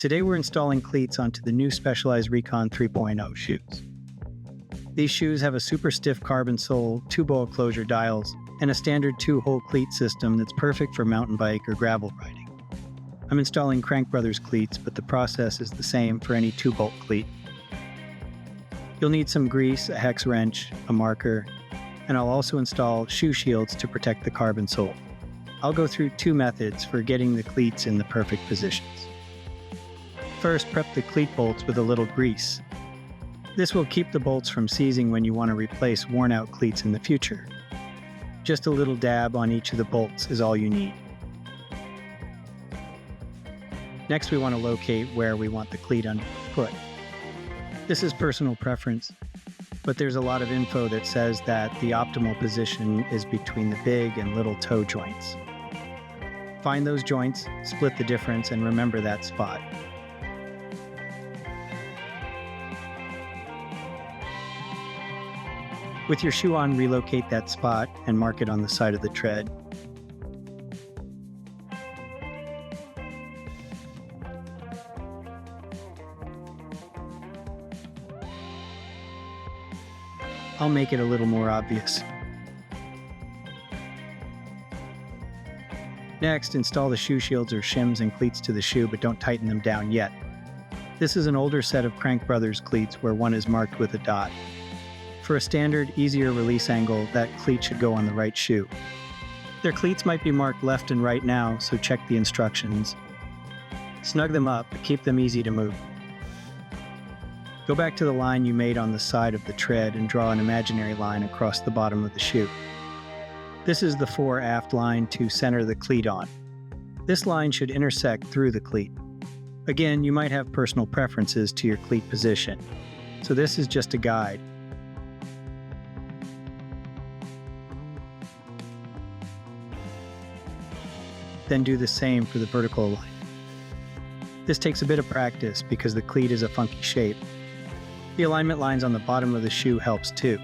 Today we're installing cleats onto the new Specialized Recon 3.0 shoes. These shoes have a super stiff carbon sole, 2-bowl closure dials, and a standard 2-hole cleat system that's perfect for mountain bike or gravel riding. I'm installing Crankbrothers cleats, but the process is the same for any 2-bolt cleat. You'll need some grease, a hex wrench, a marker, and I'll also install shoe shields to protect the carbon sole. I'll go through 2 methods for getting the cleats in the perfect positions. First, prep the cleat bolts with a little grease. This will keep the bolts from seizing when you want to replace worn-out cleats in the future. Just a little dab on each of the bolts is all you need. Next, we want to locate where we want the cleat under the foot. This is personal preference, but there's a lot of info that says that the optimal position is between the big and little toe joints. Find those joints, split the difference, and remember that spot. With your shoe on, relocate that spot and mark it on the side of the tread. I'll make it a little more obvious. Next, install the shoe shields or shims and cleats to the shoe, but don't tighten them down yet. This is an older set of Crankbrothers cleats where one is marked with a dot. For a standard, easier release angle, that cleat should go on the right shoe. Their cleats might be marked left and right now, so check the instructions. Snug them up, but keep them easy to move. Go back to the line you made on the side of the tread and draw an imaginary line across the bottom of the shoe. This is the fore-aft line to center the cleat on. This line should intersect through the cleat. Again, you might have personal preferences to your cleat position, so this is just a guide. Then do the same for the vertical alignment. This takes a bit of practice because the cleat is a funky shape. The alignment lines on the bottom of the shoe helps too.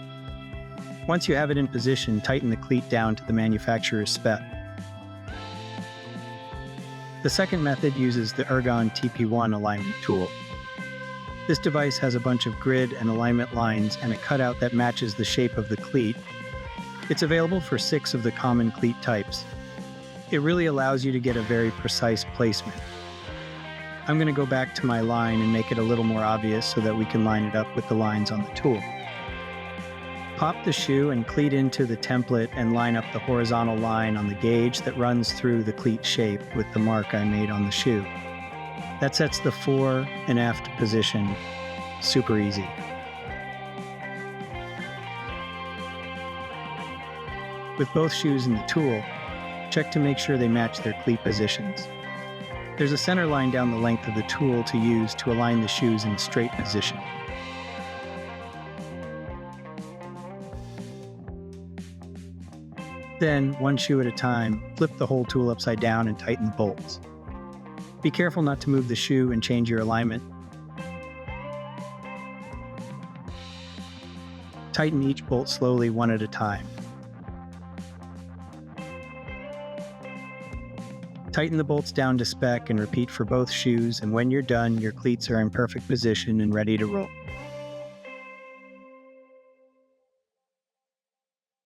Once you have it in position, tighten the cleat down to the manufacturer's spec. The second method uses the Ergon TP1 alignment tool. This device has a bunch of grid and alignment lines and a cutout that matches the shape of the cleat. It's available for 6 of the common cleat types. It really allows you to get a very precise placement. I'm going to go back to my line and make it a little more obvious so that we can line it up with the lines on the tool. Pop the shoe and cleat into the template and line up the horizontal line on the gauge that runs through the cleat shape with the mark I made on the shoe. That sets the fore and aft position. Super easy. With both shoes in the tool, check to make sure they match their cleat positions. There's a center line down the length of the tool to use to align the shoes in a straight position. Then, one shoe at a time, flip the whole tool upside down and tighten the bolts. Be careful not to move the shoe and change your alignment. Tighten each bolt slowly, one at a time. Tighten the bolts down to spec and repeat for both shoes, and when you're done, your cleats are in perfect position and ready to roll.